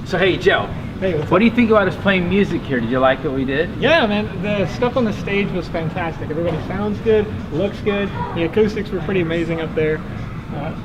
So hey Joe, Hey, what do you think about us playing music here? Did you like what we did? Yeah, man, the stuff on the stage was fantastic. Everybody sounds good, looks good. The acoustics were pretty amazing up there.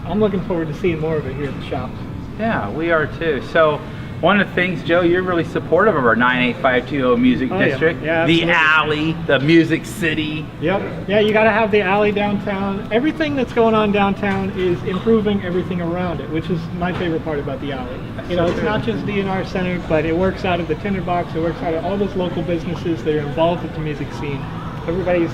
I'm looking forward to seeing more of it here at the shop. Yeah, we are too. So one of the things, Joe, you're really supportive of our 98520 Music District. Yeah, the alley, the Music City. Yep. Yeah, you got to have the alley downtown. Everything that's going on downtown is improving everything around it, which is my favorite part about the alley. You know, it's not just DNR centered, but it works out of the Tinderbox. It works out of all those local businesses that are involved with the music scene. Everybody's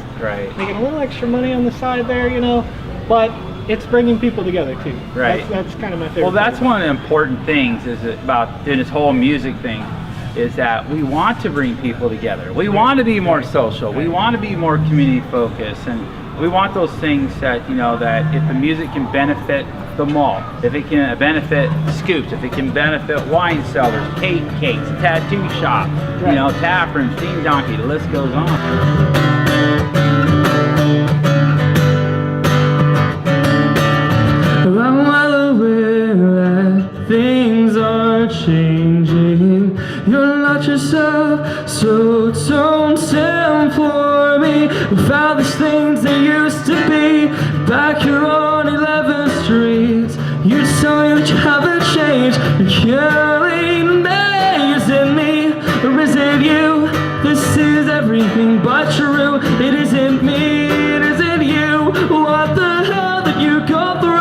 making a little extra money on the side there, you know, but it's bringing people together too. Right. That's kind of my favorite. Well, that's one of the important things is about doing this whole music thing, is that we want to bring people together. We want to be more social. We want to be more community focused, and we want those things that, you know, that if the music can benefit the mall, if it can benefit Scoops, if it can benefit wine cellars, cake cakes, tattoo shop, you know, tap rooms, Steam Donkey, the list goes on. I'm well aware that things are changing. You're not yourself, so don't tempt me. Without these things that used to be. Back here on 11th Street, you tell me that you haven't changed. You're killing me. Is it me or is it you? This is everything but true. It isn't me, it isn't you. What the hell did you go through?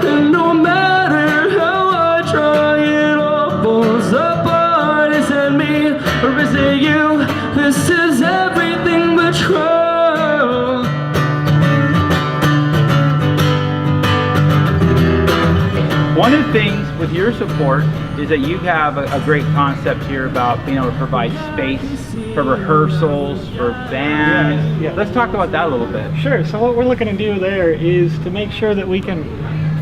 And no matter how I try, it all falls apart. Is it me or is it you? This is everything but true. One of the things with your support is that you have a great concept here about being able to provide space for rehearsals, for bands. Yeah. Let's talk about that a little bit. Sure. So what we're looking to do there is to make sure that we can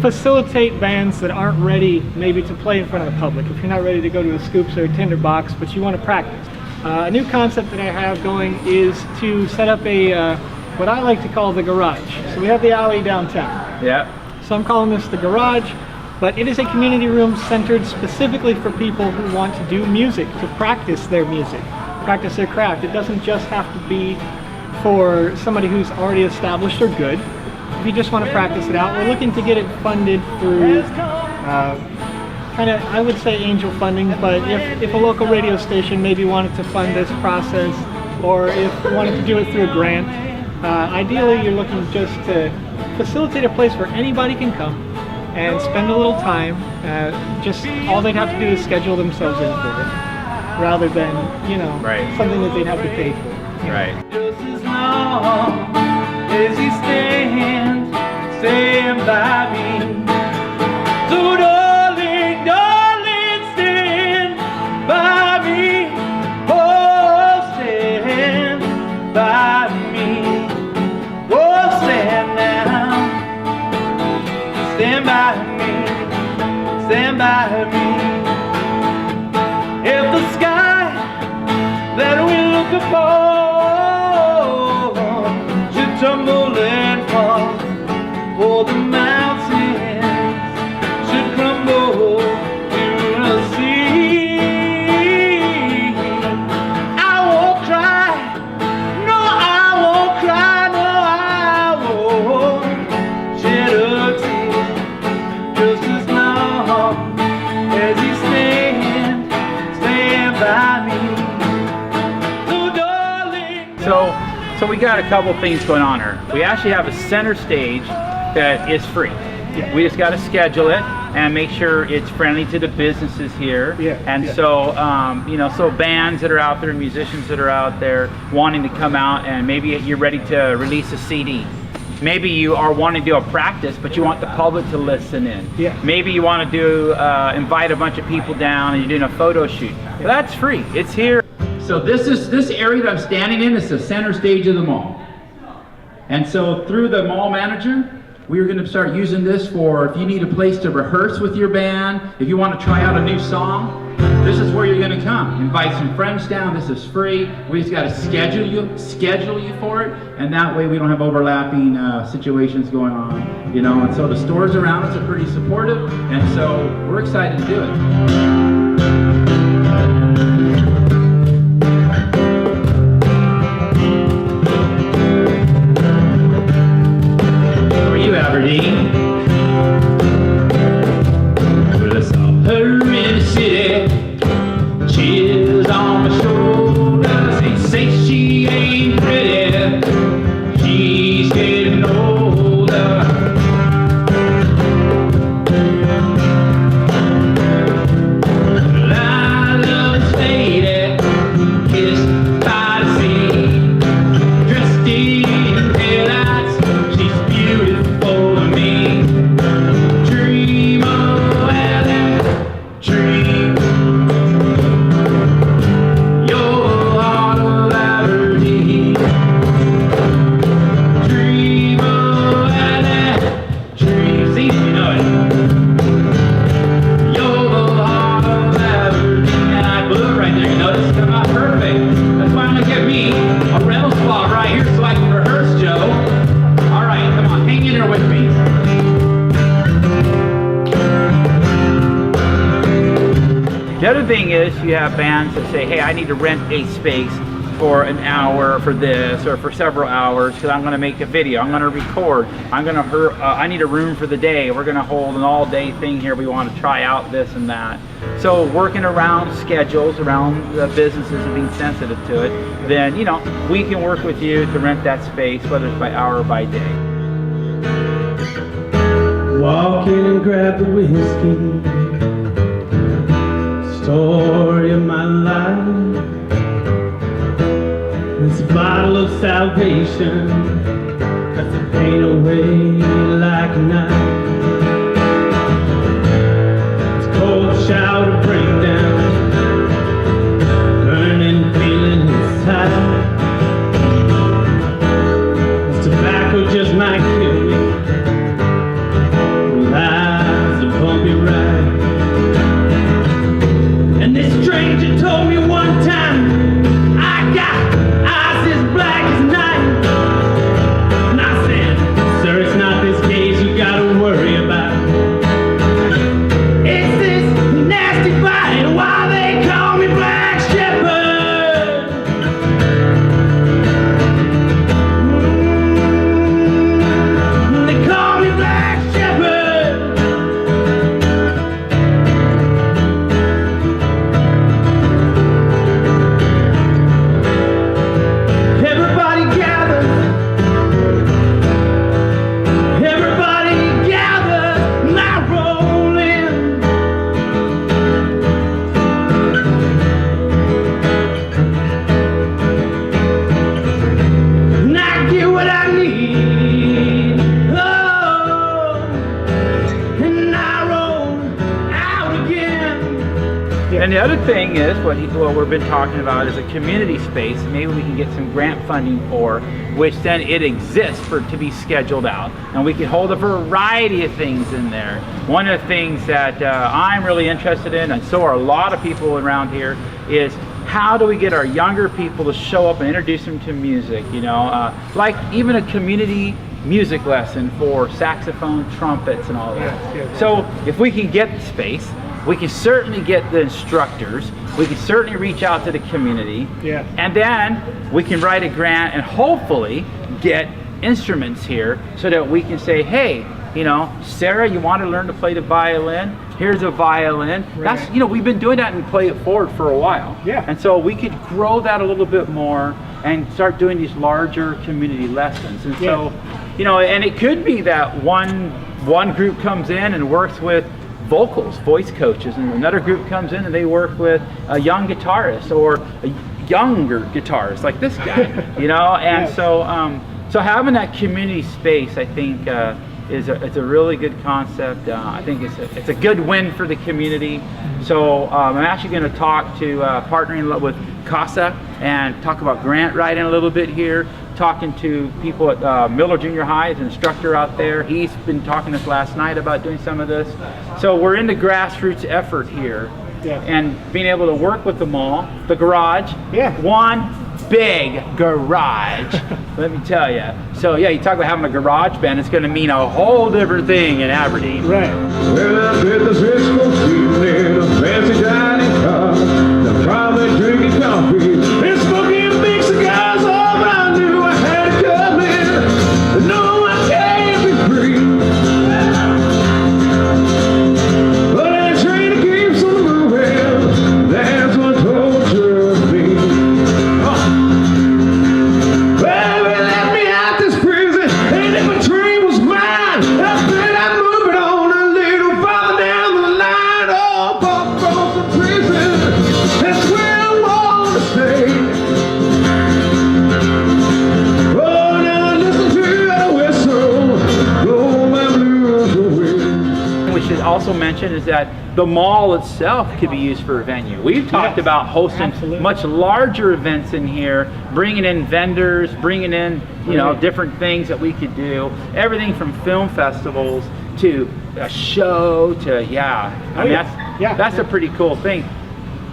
facilitate bands that aren't ready maybe to play in front of the public. If you're not ready to go to a Scoops or a Tinderbox, but you want to practice. A new concept that I have going is to set up a what I like to call the garage. So we have the alley downtown. Yeah. So I'm calling this the garage, but it is a community room centered specifically for people who want to do music, to practice their music, practice their craft. It doesn't just have to be for somebody who's already established or good. If you just want to practice it out, we're looking to get it funded through kind of, I would say, angel funding, but if a local radio station maybe wanted to fund this process, or if you wanted to do it through a grant, ideally you're looking just to facilitate a place where anybody can come and spend a little time. Just all they'd have to do is schedule themselves in for it, rather than, you know, something that they'd have to pay for. Right. Just as long as you stand by me. So darling, darling, stand by me. Oh, stand by me. Oh, stand now. Stand by me. Stand by me. If the sky that we look upon should tumble and fall, or the mountains should crumble to the sea, I won't cry, no I won't cry, no I won't shed a tear, just as long as you stand by me. So darling, So we got a couple things going on here. We actually have a center stage that is free. Yeah. We just got to schedule it and make sure it's friendly to the businesses here. So, you know, so bands that are out there, musicians that are out there wanting to come out, and maybe you're ready to release a CD. Maybe you are wanting to do a practice, but you want the public to listen in. Yeah. Maybe you want to do invite a bunch of people down and you're doing a photo shoot. Well, that's free. It's here. So this area that I'm standing in is the center stage of the mall. And so through the mall manager, we're going to start using this for if you need a place to rehearse with your band, if you want to try out a new song, this is where you're going to come. Invite some friends down. This is free. We just got to schedule you for it, and that way we don't have overlapping situations going on, you know. And so the stores around us are pretty supportive, and so we're excited to do it. city. Chills on my shoulders. They say she ain't pretty. She's getting older. I love this lady, kissed by the sea, dressed in headlights. She's beautiful to me. Dream of that dream. Your heart of Aberdeen. Dream of that dream. See, you know it. Your heart of Aberdeen. And I blew it right there. You notice it's come out perfect. That's why I'm gonna get me a rental spot right here so I can rehearse, Joe. All right, come on, hang in there with me. The other thing is you have bands that say, hey, I need to rent a space for an hour for this or for several hours because I'm going to make a video, I'm going to record, I need a room for the day, we're going to hold an all-day thing here, we want to try out this and that. So working around schedules, around the businesses and being sensitive to it, then, you know, we can work with you to rent that space, whether it's by hour or by day. Walk in and grab the whiskey. Story of my life. It's a bottle of salvation. Cuts the pain away like a knife. It's a cold shower to bring down burning feeling inside. This tobacco just might kill me. Life's a bumpy ride. And this stranger told me one time, I got eyes as black as night. And I said, sir, it's not this case you gotta worry about. It's this nasty bite, why they call me Black Shepherd. They call me Black Shepherd. And the other thing is, what we've been talking about is a community space maybe we can get some grant funding for, which then it exists to be scheduled out. And we can hold a variety of things in there. One of the things that I'm really interested in, and so are a lot of people around here, is how do we get our younger people to show up and introduce them to music, you know, like even a community music lesson for saxophone, trumpets, and all that. Yes. So if we can get the space, we can certainly get the instructors, we can certainly reach out to the community, and then we can write a grant and hopefully get instruments here so that we can say, hey, you know, Sarah, you want to learn to play the violin? Here's a violin. Right. That's, you know, we've been doing that and Play It Forward for a while. Yeah. And so we could grow that a little bit more and start doing these larger community lessons. And so, you know, and it could be that one group comes in and works with vocals, voice coaches, and another group comes in and they work with a young guitarist or a younger guitarist like this guy, you know. And so having that community space, I think, it's a really good concept. I think it's a good win for the community. So I'm actually going to talk to partnering with CASA and talk about grant writing a little bit here. Talking to people at Miller Junior High, as an instructor out there. He's been talking to us last night about doing some of this. So we're in the grassroots effort here, and being able to work with them all. The garage, one big garage, let me tell you. So yeah, you talk about having a garage band, it's going to mean a whole different thing in Aberdeen. Right. Well, I bet the Cisco sitting in a fancy dining car. They're probably drinking coffee and smoking big cigars. All I knew I had to come in. No, I can't be free. But I ain't trying to keep some moving. We should also mention is that the mall itself could be used for a venue. We've talked about hosting much larger events in here, bringing in vendors, bringing in, you know, different things that we could do. Everything from film festivals to a show to, I mean, that's a pretty cool thing.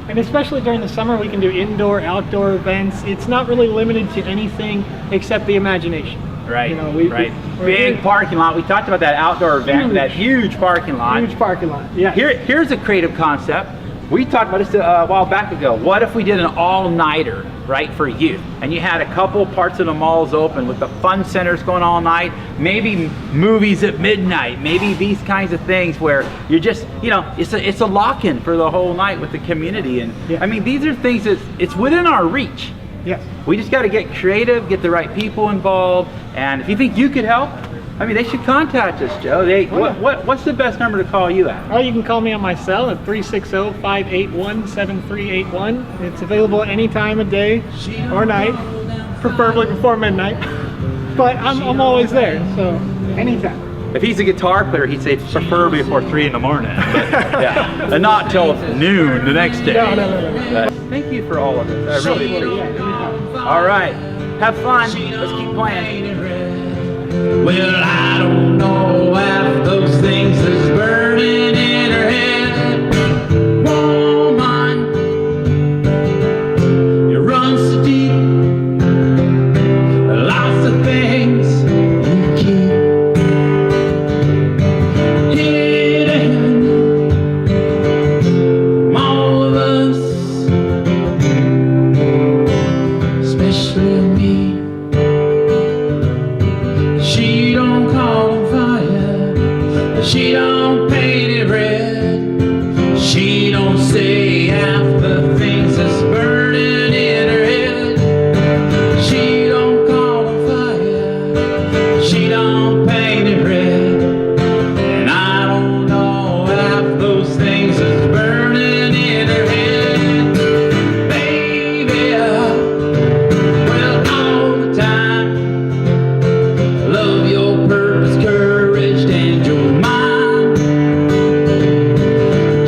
And especially during the summer, we can do indoor, outdoor events. It's not really limited to anything except the imagination. Right, you know, big parking lot. We talked about that outdoor event, that huge parking lot. Huge parking lot, yeah. Here's a creative concept. We talked about this a while back ago. What if we did an all-nighter, right, for youth? And you had a couple parts of the malls open with the fun centers going all night, maybe movies at midnight, maybe these kinds of things where you're just, you know, it's a lock-in for the whole night with the community. And I mean, these are things that it's within our reach. Yes. We just got to get creative, get the right people involved, and if you think you could help, I mean, they should contact us, Joe. What's the best number to call you at? Oh, you can call me on my cell at 360-581-7381. It's available any time of day or night, preferably before midnight. But I'm always there, so anytime. If he's a guitar player, he'd say preferably before 3 in the morning. But, and not till noon the next day. No. Thank you for all of it. I really appreciate it. All right, have fun. Let's keep playing. Well, I don't know half those things that's burning in her head. Woman, it runs so deep. Lots of things you keep hidden from all of us, especially me. She don't call on fire, she don't paint it red, she don't say half the things that's burning in her head. She don't call on fire, she don't paint it red, and I don't know half those things that's burning in her head. Baby, well, all the time, love your purpose, courage, and your mind.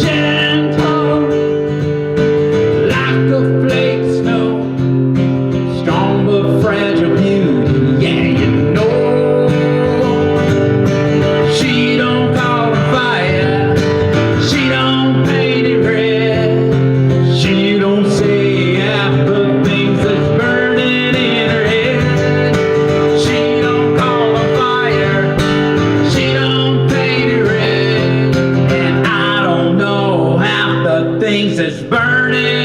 Gentle, like a flake of snow, strong but fragile beauty, yeah, you know. She don't call on fire, she don't paint it red, she don't say half the things that's burning in her head. She don't call on fire, she don't paint it red, and I don't know half the things that's burning